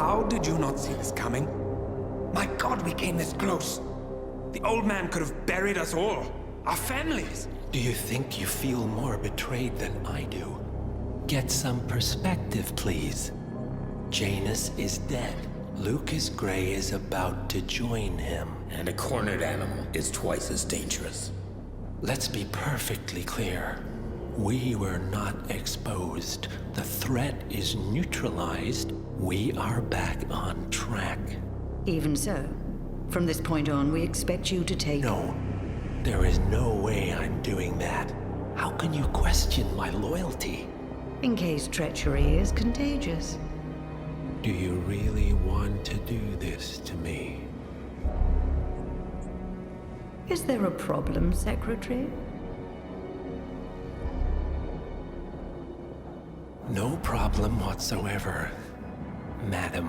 How did you not see this coming? My God, we came this close. The old man could have buried us all. Our families. Do you think you feel more betrayed than I do? Get some perspective, please. Janus is dead. Lucas Gray is about to join him. And a cornered animal is twice as dangerous. Let's be perfectly clear. We were not exposed. The threat is neutralized. We are back on track. Even so, from this point on, we expect you to take... No, there is no way I'm doing that. How can you question my loyalty? In case treachery is contagious. Do you really want to do this to me? Is there a problem, Secretary? No problem whatsoever, Madam.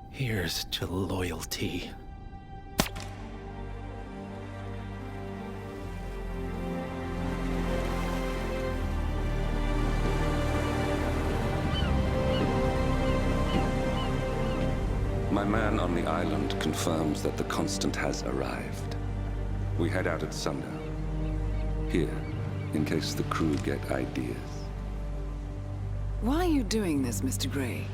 Here's to loyalty. My man on the island confirms that the Constant has arrived. We head out at sundown. Here, in case the crew get ideas. Why are you doing this, Mr. Gray?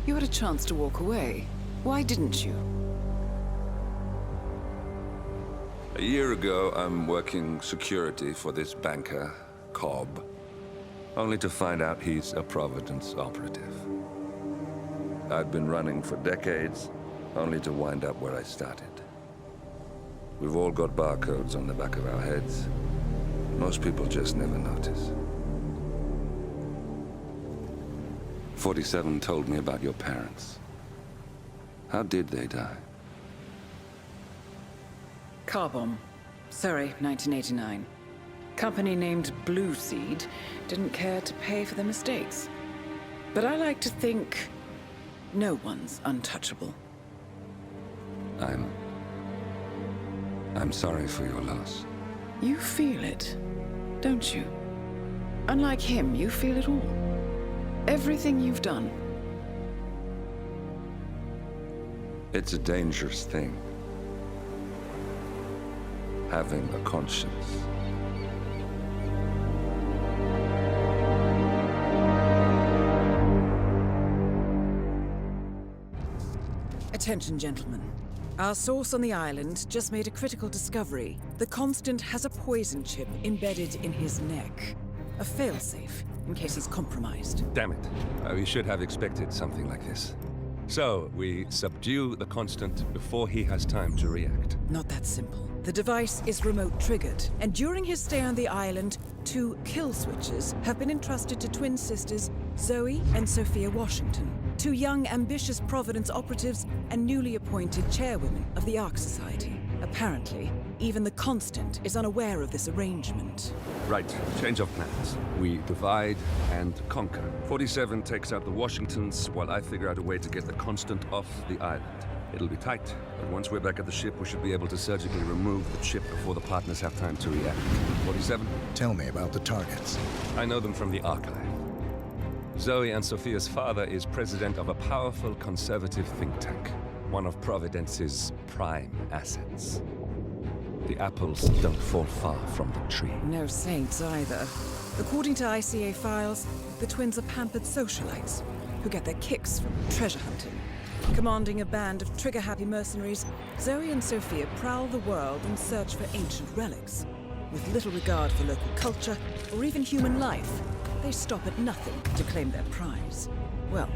You had a chance to walk away. Why didn't you? A year ago, I'm working security for this banker, Cobb, only to find out he's a Providence operative. I'd been running for decades, only to wind up where I started. We've all got barcodes on the back of our heads. Most people just never notice. 47 told me about your parents. How did they die? Car bomb. Surrey, 1989. Company named Blue Seed didn't care to pay for their mistakes. But I like to think no one's untouchable. I'm sorry for your loss. You feel it, don't you? Unlike him, you feel it all. Everything you've done. It's a dangerous thing. Having a conscience. Attention, gentlemen. Our source on the island just made a critical discovery. The Constant has a poison chip embedded in his neck. A failsafe, in case he's compromised. Damn it. We should have expected something like this. So, we subdue the Constant before he has time to react. Not that simple. The device is remote-triggered, and during his stay on the island, 2 kill switches have been entrusted to twin sisters Zoe and Sophia Washington, 2 young, ambitious Providence operatives and newly appointed chairwomen of the ARK Society. Apparently, even the Constant is unaware of this arrangement. Right, change of plans. We divide and conquer. 47 takes out the Washingtons, while I figure out a way to get the Constant off the island. It'll be tight, but once we're back at the ship, we should be able to surgically remove the chip before the partners have time to react. 47? Tell me about the targets. I know them from the archive. Zoe and Sophia's father is president of a powerful conservative think tank, one of Providence's prime assets. The apples don't fall far from the tree. No saints either. According to ICA files, the twins are pampered socialites who get their kicks from treasure hunting. Commanding a band of trigger-happy mercenaries, Zoe and Sophia prowl the world in search for ancient relics. With little regard for local culture or even human life, they stop at nothing to claim their prize. Well,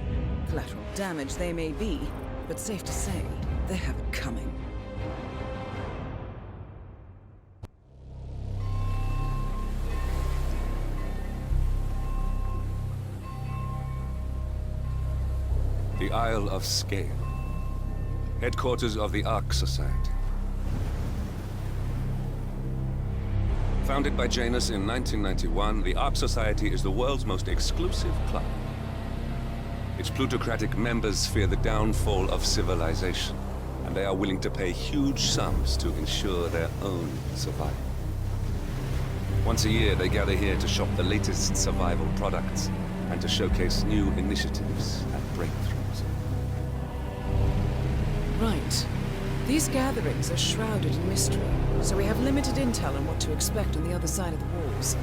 collateral damage they may be, but safe to say, they have it coming. The Isle of Scale, headquarters of the ARK Society. Founded by Janus in 1991, the ARK Society is the world's most exclusive club. Its plutocratic members fear the downfall of civilization, and they are willing to pay huge sums to ensure their own survival. Once a year, they gather here to shop the latest survival products and to showcase new initiatives and breakthroughs. Right. These gatherings are shrouded in mystery, so we have limited intel on what to expect on the other side of the walls.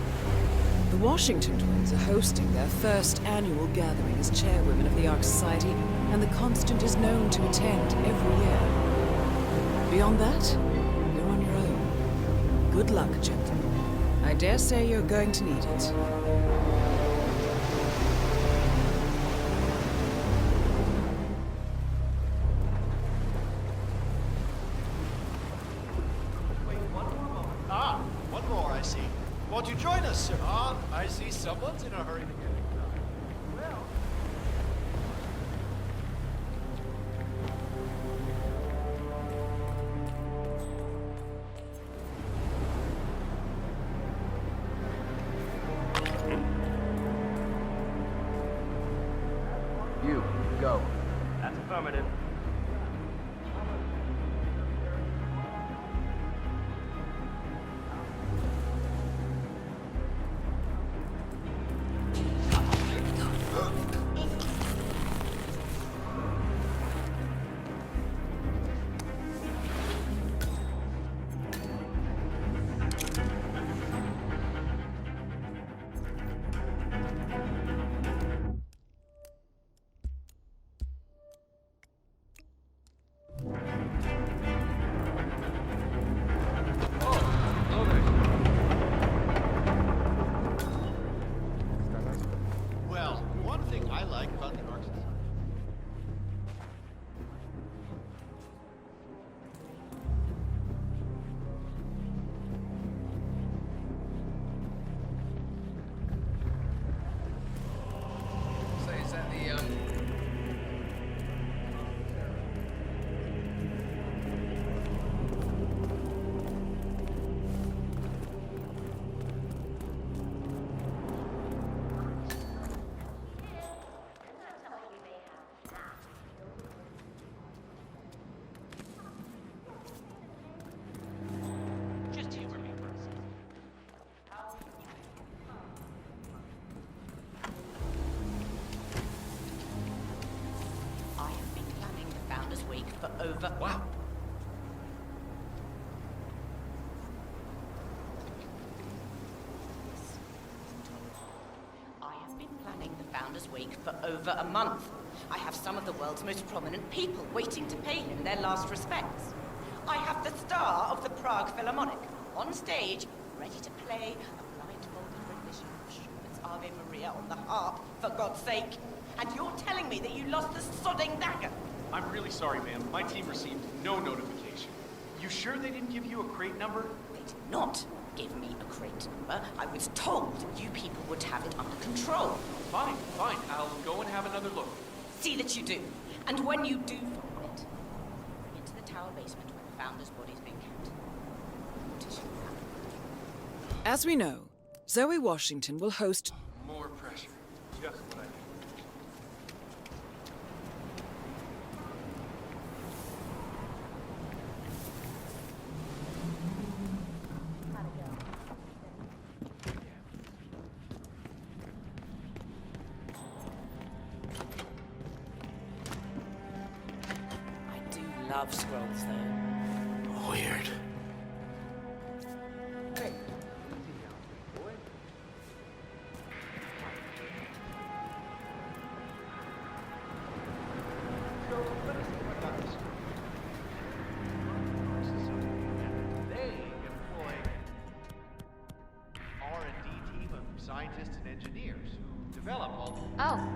The Washington twins are hosting their first annual gathering as chairwomen of the ARK Society, and the Constant is known to attend every year. Beyond that, you're on your own. Good luck, gentlemen. I dare say you're going to need it. One more, I see. Won't you join us, sir? I see someone's in a hurry to get it done. Well... You, go. That's affirmative. Well, one thing I like about the ARK Society... Say, is that the, Just humor me for a second. I have been planning the Founders Week for over... Wow. I have been planning the Founders Week for over a month. I have some of the world's most prominent people waiting to pay him their last respects. I have the star of the Prague Philharmonic on stage, ready to play a blindfolded rendition of Schubert's Ave Maria on the harp, for God's sake. And you're telling me that you lost the sodding dagger? I'm really sorry, ma'am. My team received no notification. You sure they didn't give you a crate number? They did not give me a crate number. I was told you people would have it under control. Fine, fine. I'll go and have another look. See that you do. And when you do find it, bring it to the tower basement where the Founder's body's being kept. Mortician Lab. As we know, Zoe Washington will host... More pressure. Just what I need. Love scrolls, though. Weird. hey, So, let me see if I got this. They employ an R&D team of scientists and engineers who develop all the... Oh,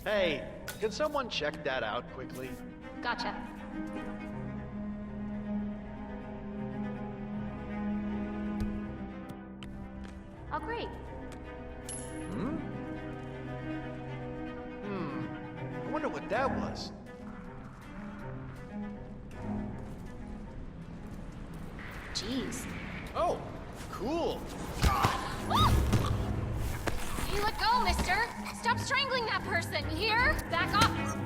Hey, can someone check that out quickly? gotcha. Oh, great. I wonder what that was. Jeez. Oh, cool. You let go, mister! Stop strangling that person, you hear? Back off!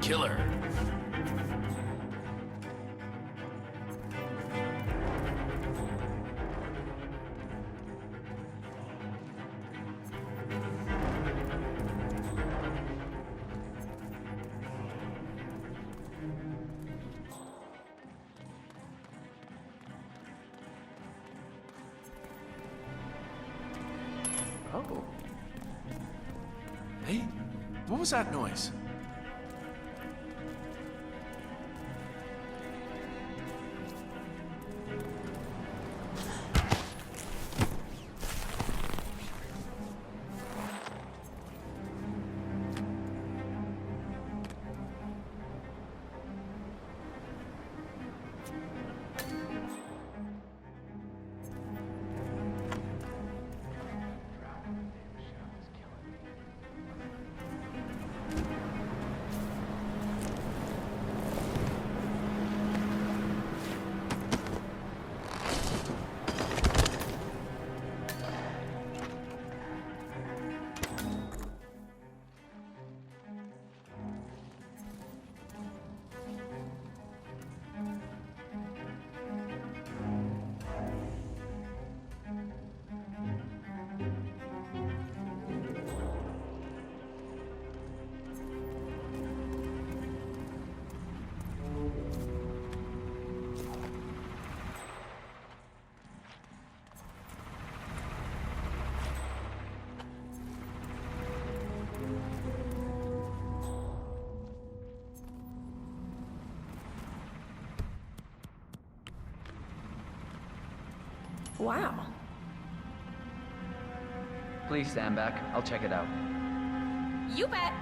Killer. Oh. Hey, what was that noise? Wow. Please stand back. I'll check it out. You bet!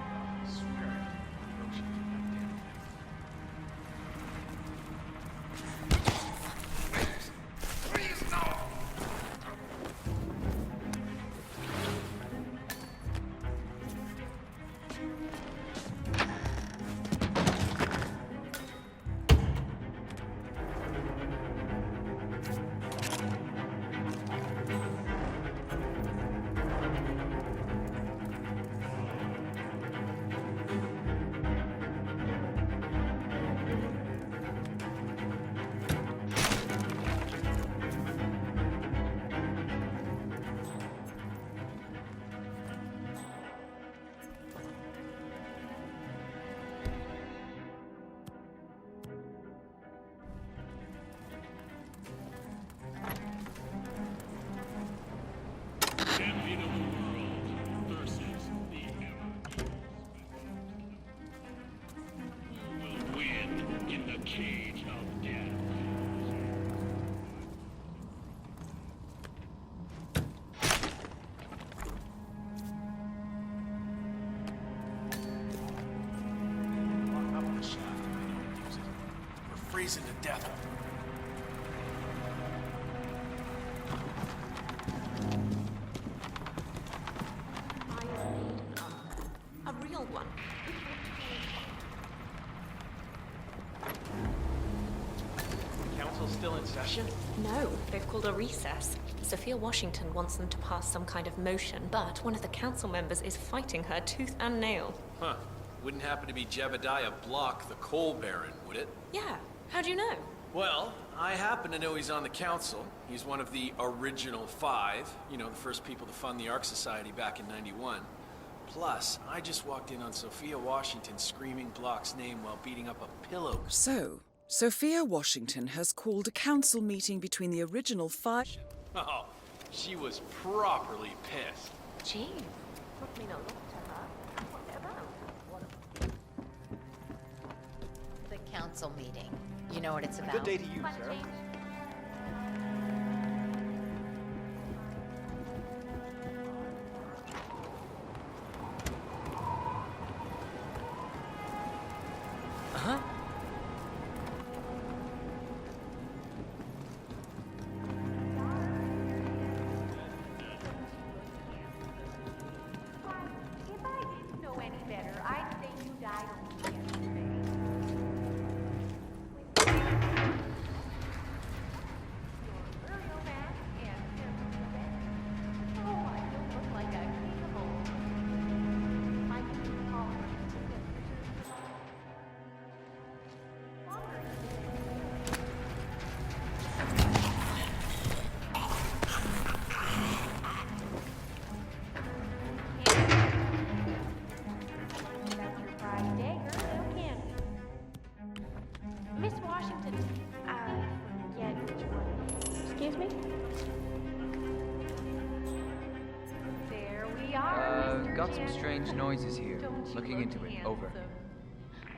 Freezing to death. A real one. The council's still in session? No, they've called a recess. Sophia Washington wants them to pass some kind of motion, but one of the council members is fighting her tooth and nail. Huh. Wouldn't happen to be Jebediah Block, the coal baron, would it? Yeah, how'd you know? Well, I happen to know he's on the council. He's one of the original 5, you know, the first people to fund the ARK Society back in '91. Plus, I just walked in on Sophia Washington screaming Block's name while beating up a pillow. So, Sophia Washington has called a council meeting between the original 5... Oh, she was properly pissed. Gee, must mean a lot to her. What's it about? council meeting. You know what it's about? Good day to you, Sarah. Huh? If I didn't know any better, I'd say you died only yesterday. Your real man and oh, I don't look like a king of old. My king calling. Miss Washington, I forget which one. Excuse me? There we are, Mr. Got some Janice. strange noises here. Don't you Looking look into it. handsome? Over.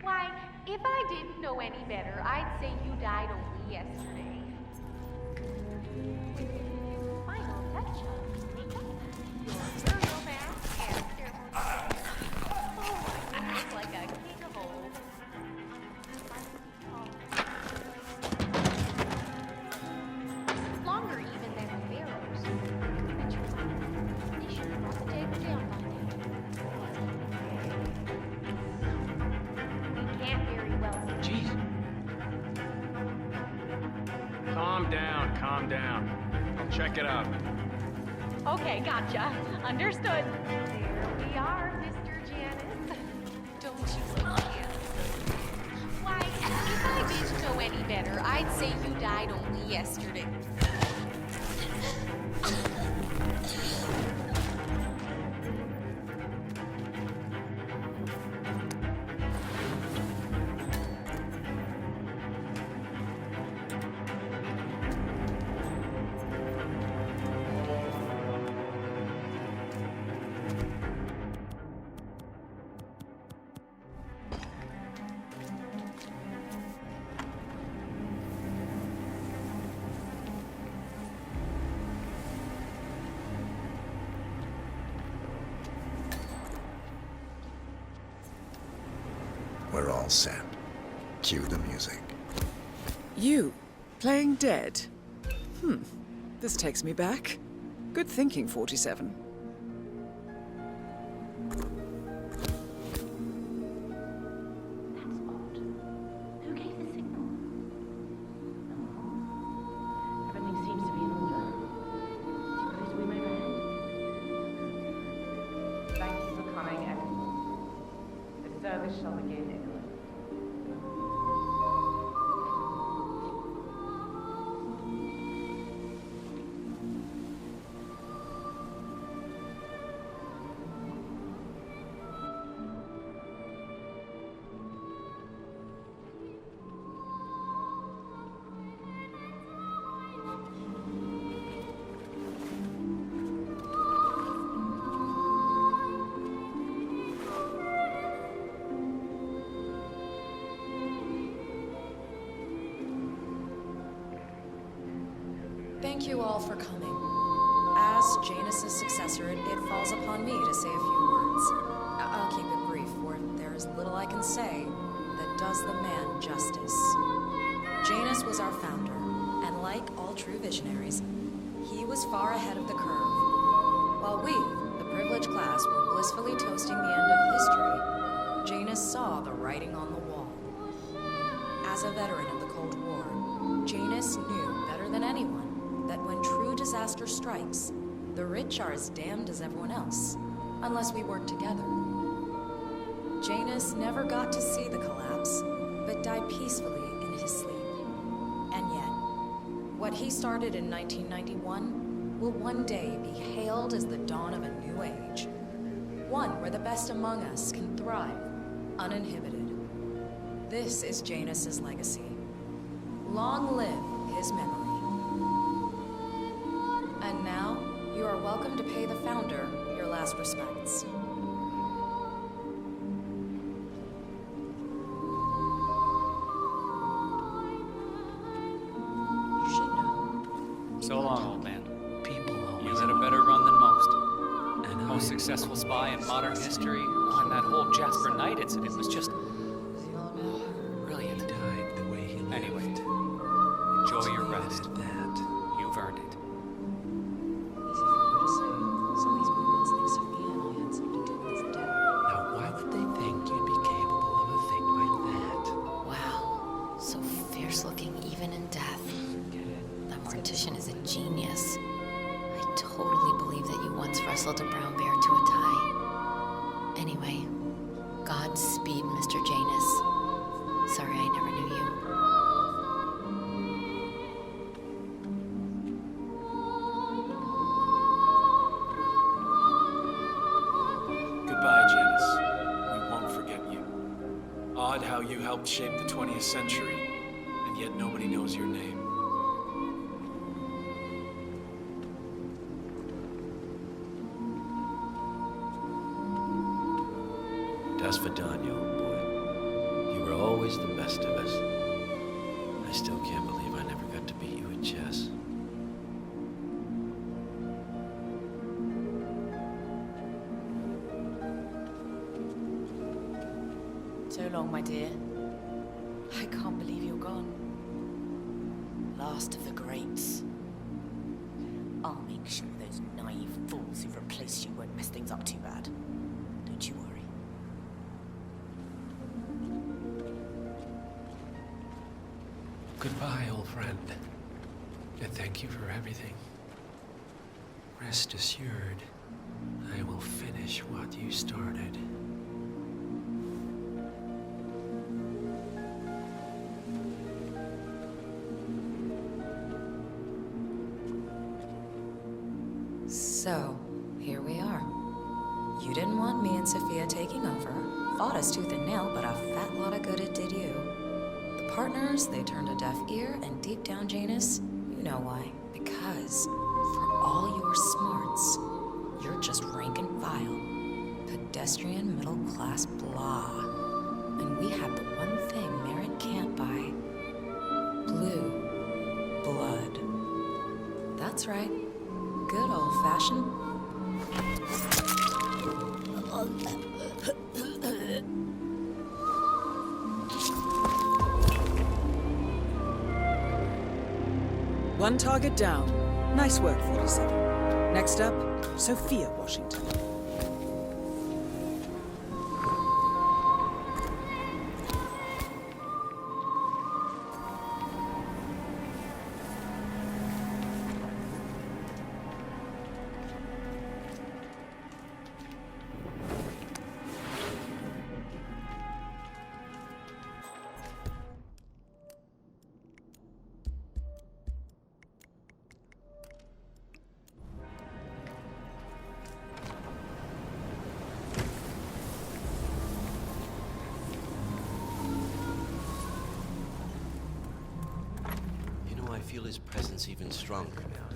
Why, if I didn't know any better, I'd say you died only yesterday. Final touch-up. Your burial mask and ceremony. Oh, I look like a king of old. Longer even than the pharaohs. They should have brought the table down by now. We can't very well. Jeez. Calm down, calm down. I'll check it out. Okay, gotcha. Understood. There we are, Mr. Janice. Don't you look handsome? Why, if I didn't know any better, I'd say you died only yesterday. We're all set. Cue the music. You, playing dead? This takes me back. Good thinking, 47. That's odd. Who gave the signal? Everything seems to be in order. Suppose we move ahead. Thank you for coming, everyone. The service shall begin in a moment. Thank you all for coming. As Janus's successor, it falls upon me to say a few words. I'll keep it brief, for there is little I can say that does the man justice. Janus was our founder, and like all true visionaries, he was far ahead of the curve. While we, the privileged class, were blissfully toasting the end of history, Janus saw the writing on the wall. As a veteran of the Cold War, Janus knew better than anyone that when true disaster strikes, the rich are as damned as everyone else, unless we work together. Janus never got to see the collapse, but died peacefully in his sleep. And yet, what he started in 1991 will one day be hailed as the dawn of a new age. One where the best among us can thrive, uninhibited. This is Janus's legacy. Long live his memory. And now, you are welcome to pay the founder your last respects. So long, old man. People always... You had a better run than most. Most successful spy in modern history. And that whole Jasper Knight incident was just... brilliant. He died the way he lived. Anyway, enjoy your rest. That. You've earned it. Now, why would they think you'd be capable of a thing like that? Wow. So fierce looking even in death. That mortician is a genius. I totally believe that you once wrestled a brown bear to a tie. Anyway, Godspeed, Mr. Janus. Sorry I never knew you. Goodbye, Janus. We won't forget you. Odd how you helped shape the 20th century, and yet nobody knows your name. As for Daniel, boy, you were always the best of us. I still can't believe I never got to beat you at chess. So long, my dear. I can't believe you're gone. Last of the greats. I'll make sure those naive fools who replaced you won't mess things up too bad. Don't you worry. Goodbye, old friend. And thank you for everything. Rest assured, I will finish what you started. So, here we are. You didn't want me and Sophia taking over. Fought us tooth and nail, but a fat lot of good it did you. The partners, they turned a deaf ear, and deep down, Janus, you know why. Because, for all your smarts, you're just rank and file. Pedestrian middle-class blah. And we have the one thing merit can't buy. Blue blood. That's right. Good old-fashioned... One target down. Nice work, 47. Next up, Sophia Washington. I feel his presence even stronger now.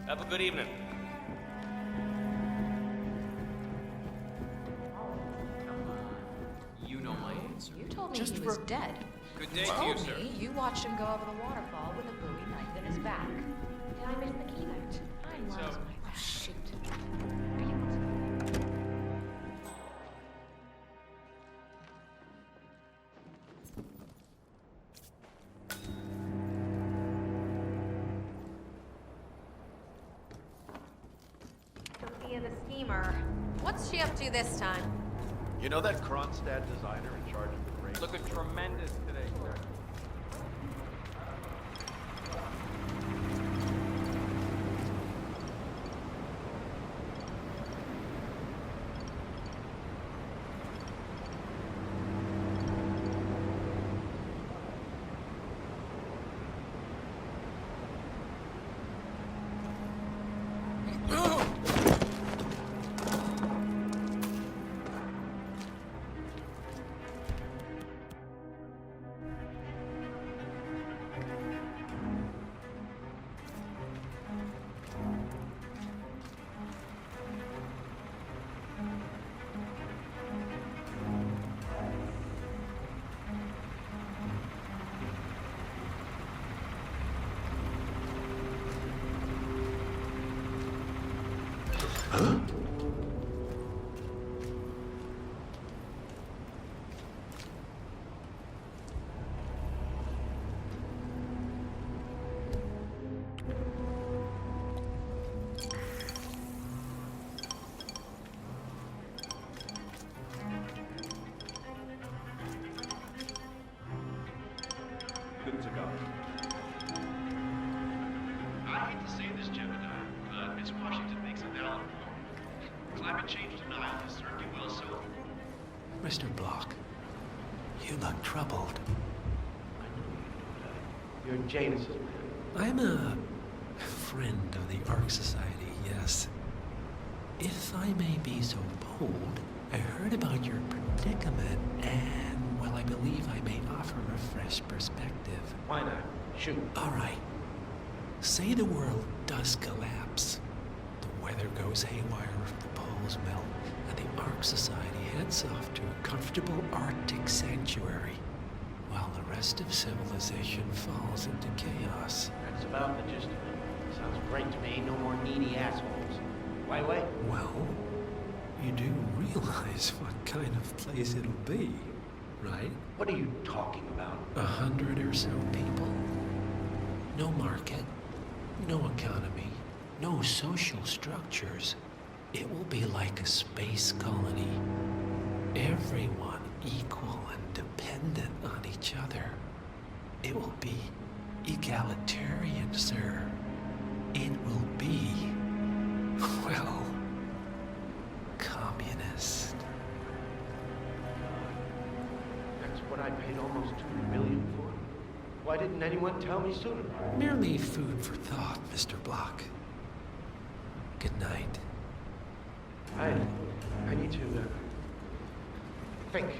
Have a good evening. You know my answer. You told me he was dead. Good day to you, sir. You watched him go over the waterfall with a Bowie knife in his back. Did I miss the keynote? I lost my... Oh, shoot. Are you... Sophia the schemer. What's she up to this time? You know that Kronstadt designer in charge of the break? Looking tremendous today, sir. Good to go. I hate to say this, Gemini, but Miss Washington makes a valid point. Climate change denial has served you well so. Mr. Block, you look troubled. You're Janus's man. I'm a friend of the ARK Society, yes. If I may be so bold, I heard about your predicament, and, well, I believe I may offer a fresh perspective. Why not? Shoot. All right. Say the world does collapse. The weather goes haywire, the poles melt, and the ARK Society heads off to a comfortable Arctic sanctuary, while the rest of civilization falls into chaos. That's about the gist of it. Sounds great to me. No more needy assholes. Why wait? Well, you do realize what kind of place it'll be, right? What are you talking about? 100 or so people. No market, no economy, no social structures. It will be like a space colony. Everyone equal and dependent on each other. It will be egalitarian, sir. It will be, well, communist. That's what I paid almost $2 million for. Why didn't anyone tell me sooner? Merely food for thought, Mr. Block. Good night. I need to, think.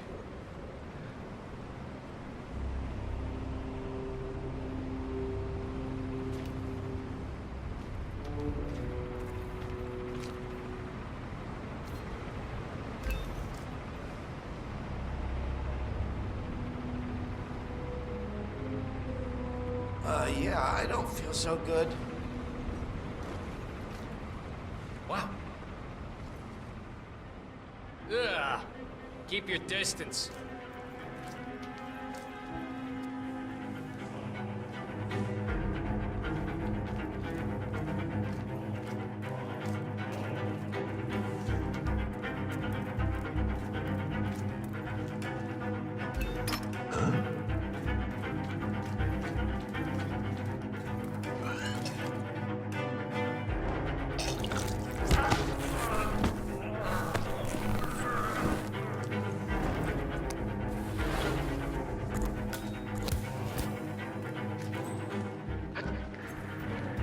Yeah, I don't feel so good. Wow. Ugh. Keep your distance.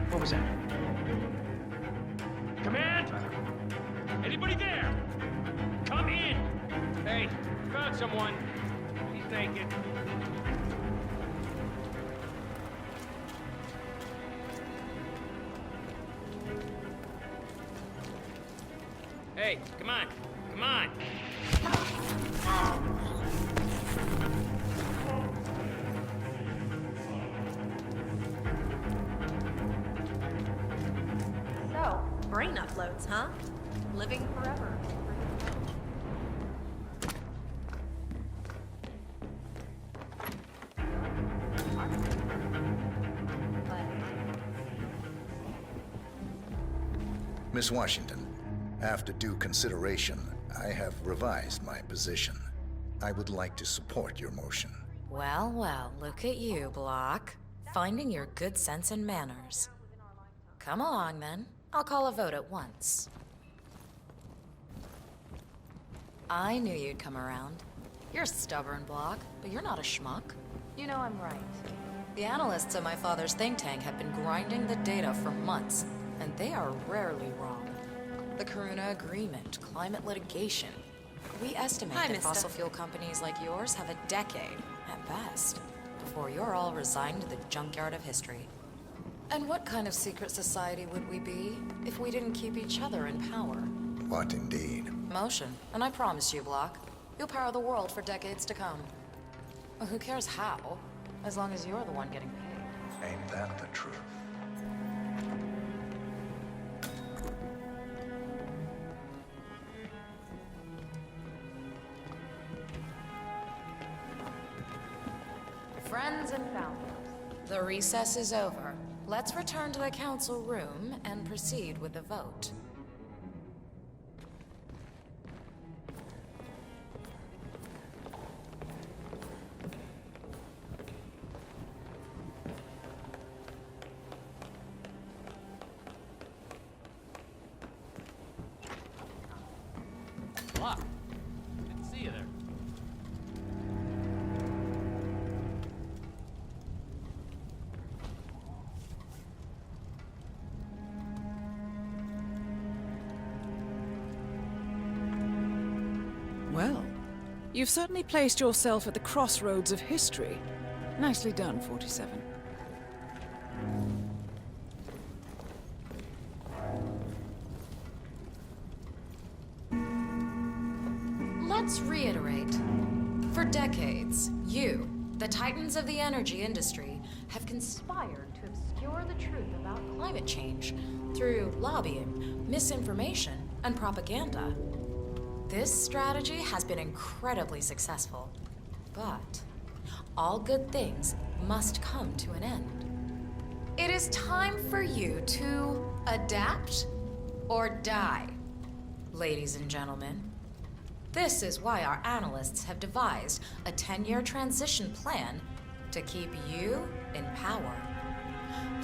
What was that? Command! Anybody there? Come in! Hey, found someone. He's naked. Hey, come on. Come on! So, brain uploads, huh? Living forever. Miss Washington, after due consideration, I have revised my position. I would like to support your motion. Well, well, look at you, Block. Finding your good sense and manners. Come along, then. I'll call a vote at once. I knew you'd come around. You're stubborn, Block, but you're not a schmuck. You know I'm right. The analysts at my father's think tank have been grinding the data for months, and they are rarely wrong. The Karuna Agreement, climate litigation. We estimate Hi, that mister. fossil fuel companies like yours have a decade, at best, before you're all resigned to the junkyard of history. And what kind of secret society would we be if we didn't keep each other in power? What indeed? Motion, and I promise you, Block, you'll power the world for decades to come. Well, who cares how, as long as you're the one getting paid. Ain't that the truth? Friends and founders, the recess is over. Let's return to the council room and proceed with the vote. Block. Didn't see you there. Well, you've certainly placed yourself at the crossroads of history. Nicely done, 47. Let's reiterate. For decades, you, the titans of the energy industry, have conspired to obscure the truth about climate change through lobbying, misinformation, and propaganda. This strategy has been incredibly successful, but all good things must come to an end. It is time for you to adapt or die, ladies and gentlemen. This is why our analysts have devised a 10-year transition plan to keep you in power.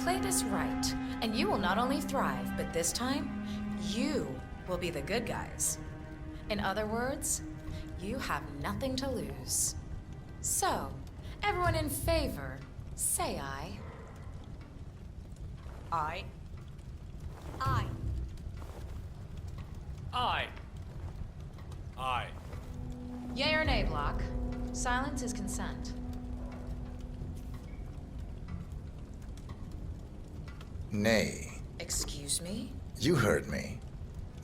Play this right, and you will not only thrive, but this time, you will be the good guys. In other words, you have nothing to lose. So, everyone in favor, say aye. Aye. Aye. Aye. Aye. Yay or nay, Block? Silence is consent. Nay. Excuse me? You heard me.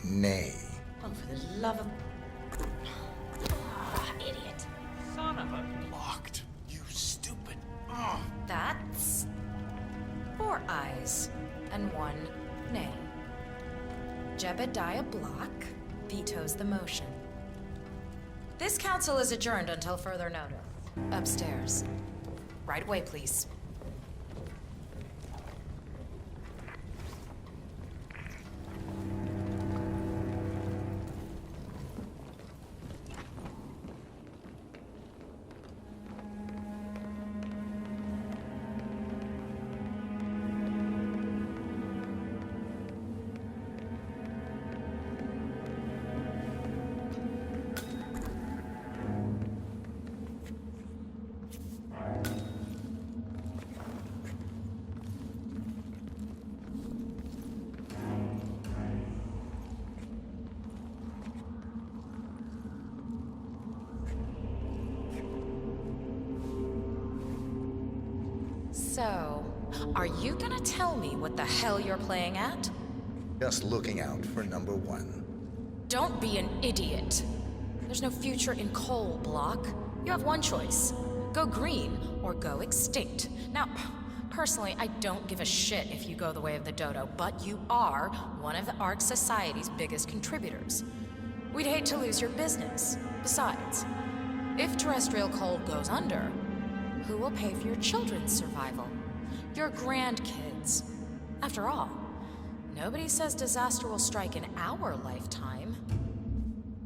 Nay. Oh, for the love of... idiot. Son of a... Blocked. You stupid. That's... 4 ayes and 1 nay. Jebediah Block vetoes the motion. This council is adjourned until further notice. Upstairs. Right away, please. So, are you gonna tell me what the hell you're playing at? Just looking out for number 1. Don't be an idiot. There's no future in coal, Block. You have one choice. Go green or go extinct. Now, personally, I don't give a shit if you go the way of the dodo, but you are one of the ARK Society's biggest contributors. We'd hate to lose your business. Besides, if terrestrial coal goes under, who will pay for your children's survival? Your grandkids. After all, nobody says disaster will strike in our lifetime.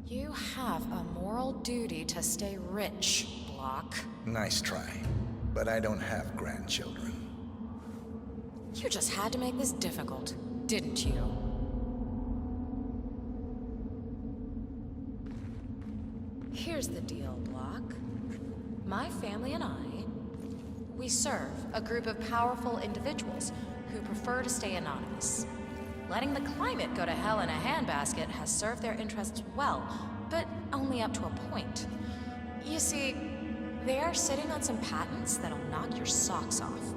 You have a moral duty to stay rich, Block. Nice try. But I don't have grandchildren. You just had to make this difficult, didn't you? Here's the deal, Block. My family and I, we serve a group of powerful individuals who prefer to stay anonymous. Letting the climate go to hell in a handbasket has served their interests well, but only up to a point. You see, they are sitting on some patents that'll knock your socks off.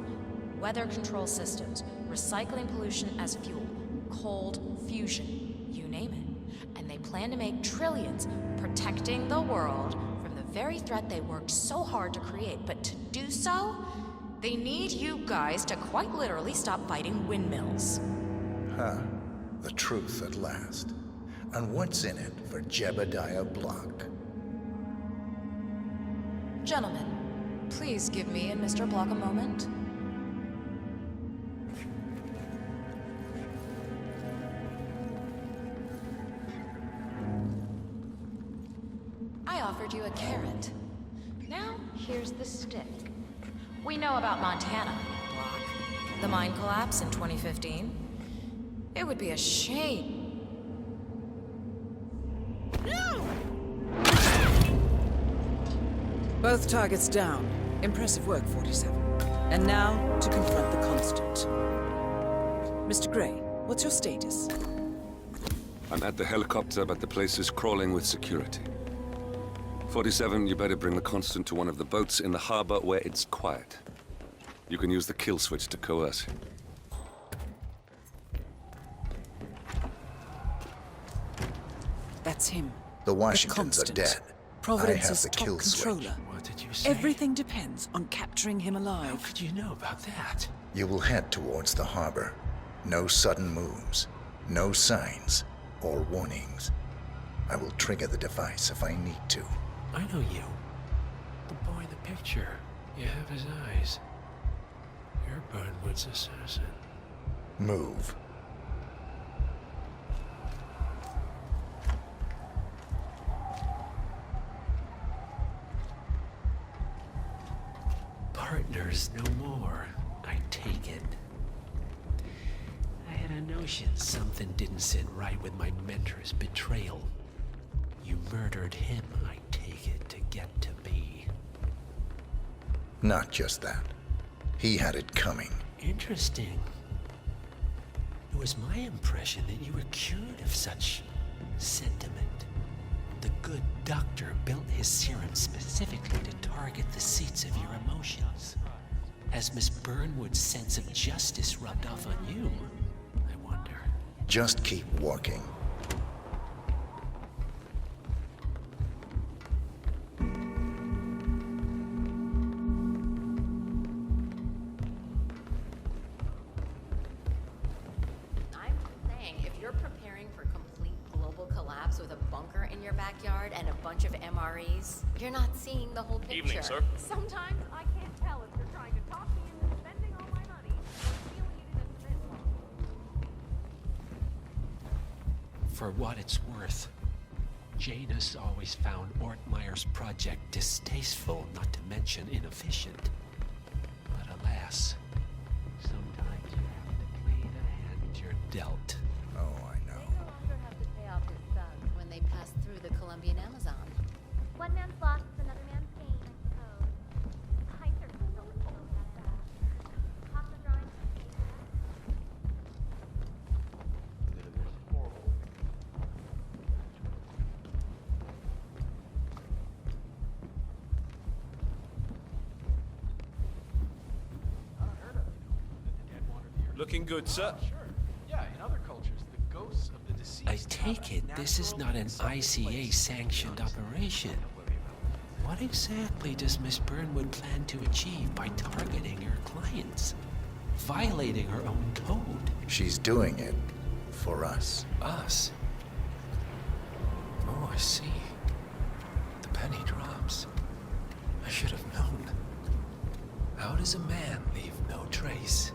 Weather control systems, recycling pollution as fuel, cold fusion, you name it. And they plan to make trillions protecting the world from the very threat they worked so hard to create. But to do so, they need you guys to quite literally stop fighting windmills. Huh. The truth at last. And what's in it for Jebediah Block? Gentlemen, Please give me and Mr. Block a moment. I offered you a carrot. Now, here's the stick. We know about Montana, Block. The mine collapse in 2015. It would be a shame. Both targets down. Impressive work, 47. And now, to confront the Constant. Mr. Gray, what's your status? I'm at the helicopter, but the place is crawling with security. 47, you better bring the Constant to one of the boats in the harbor where it's quiet. You can use the kill switch to coerce him. That's him. The Washingtons are dead. Providence's I have the top kill controller. switch. What did you say? Everything depends on capturing him alive. How could you know about that? You will head towards the harbor. No sudden moves, no signs or warnings. I will trigger the device if I need to. I know you. The boy in the picture. You have his eyes. You're Burnwood's assassin. Move. Partners no more, I take it. I had a notion something didn't sit right with my mentor's betrayal. You murdered him, I take it, to get to me. Not just that. He had it coming. Interesting. It was my impression that you were cured of such sentiment. The good doctor built his serum specifically to target the seats of your emotions. Has Miss Burnwood's sense of justice rubbed off on you? I wonder. Just keep walking. If you're preparing for complete global collapse with a bunker in your backyard and a bunch of MREs, you're not seeing the whole picture. Evening, sir. Sometimes I can't tell if you're trying to talk me into spending all my money or stealing it in a cement box. For what it's worth, Janus always found Ortmeyer's project distasteful, not to mention inefficient. But alas, sometimes you have to play the hand you're dealt. Oh, I know. They no longer have to pay off their sons when they pass through the Colombian Amazon. One man's loss is another man's gain, I suppose. I certainly don't know about that. Papa drawing. Looking good, sir. Sure. Yeah, in other cultures, the ghosts of the deceased. I take it this is not an ICA-sanctioned operation. What exactly does Miss Burnwood plan to achieve by targeting her clients? Violating her own code? She's doing it for us. Us? Oh, I see. The penny drops. I should have known. How does a man leave no trace?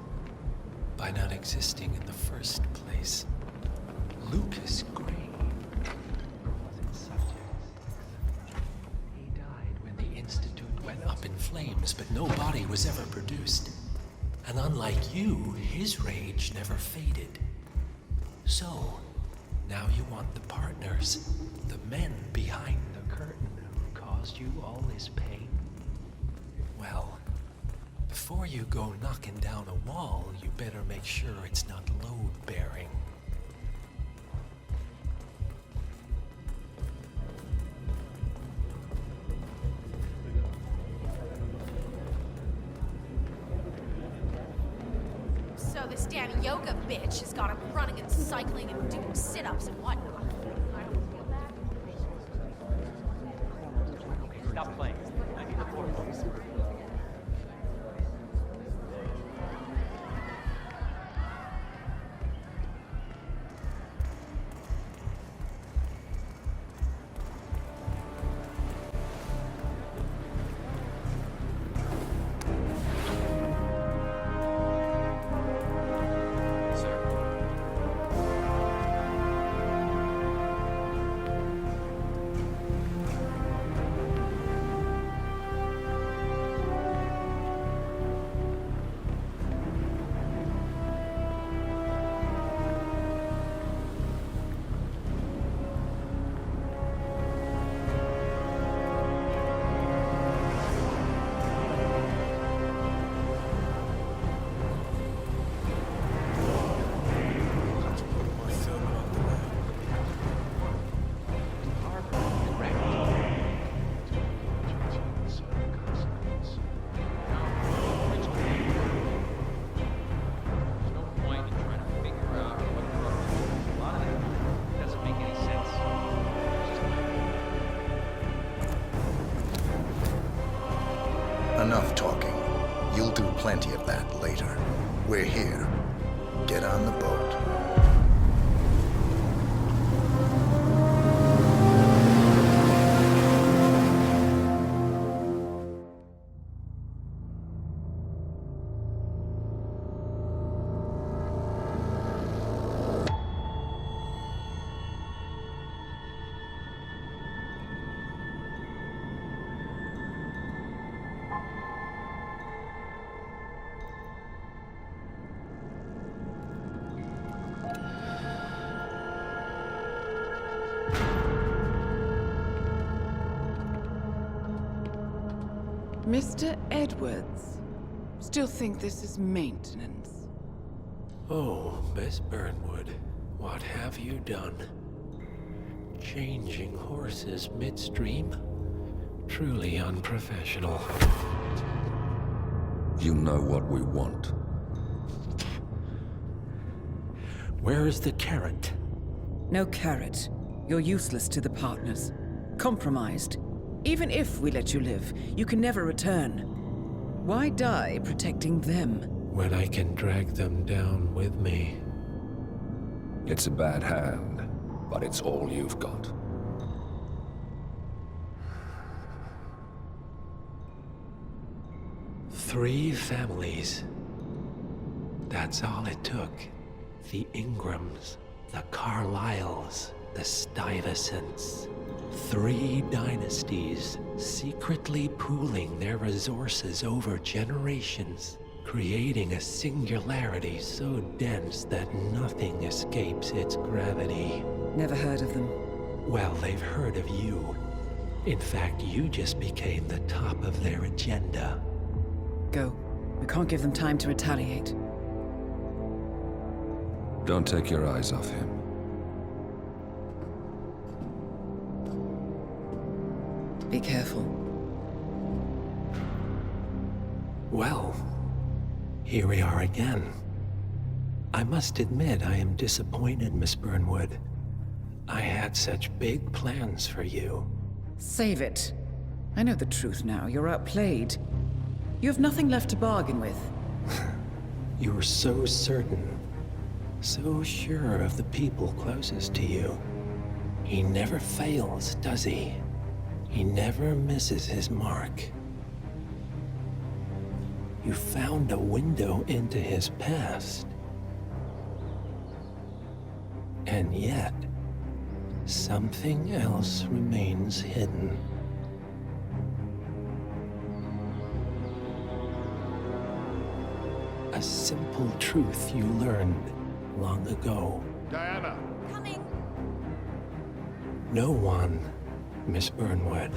By not existing in the first place. Lucas Gray wasn't subject. He died when the Institute went up in flames, but no body was ever produced. And unlike you, his rage never faded. So, now you want the partners, the men behind the curtain who caused you all this pain? Well, before you go knocking down a wall, you better make sure it's not load-bearing. So this damn yoga bitch has got him running and cycling and doing sit-ups and whatnot. I don't feel bad. Okay, stop playing. I need the board. You'll do plenty of that later. We're here. Get on the boat. Mr. Edwards, still think this is maintenance? Oh, Miss Burnwood, what have you done? Changing horses midstream? Truly unprofessional. You know what we want. Where is the carrot? No carrot. You're useless to the partners. Compromised. Even if we let you live, you can never return. Why die protecting them? When I can drag them down with me. It's a bad hand, but it's all you've got. Three families. That's all it took. The Ingrams, the Carlyles, the Stuyvesants. 3 dynasties, secretly pooling their resources over generations, creating a singularity so dense that nothing escapes its gravity. Never heard of them. Well, they've heard of you. In fact, you just became the top of their agenda. Go. We can't give them time to retaliate. Don't take your eyes off him. Be careful. Well, here we are again. I must admit I am disappointed, Miss Burnwood. I had such big plans for you. Save it. I know the truth now. You're outplayed. You have nothing left to bargain with. You were so certain, so sure of the people closest to you. He never fails, does he? He never misses his mark. You found a window into his past. And yet, something else remains hidden. A simple truth you learned long ago. Diana! Coming! No one, Miss Burnwood,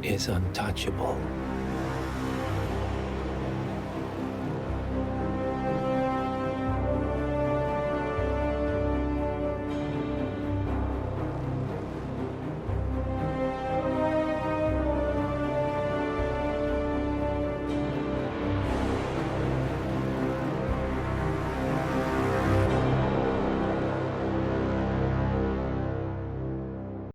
is untouchable.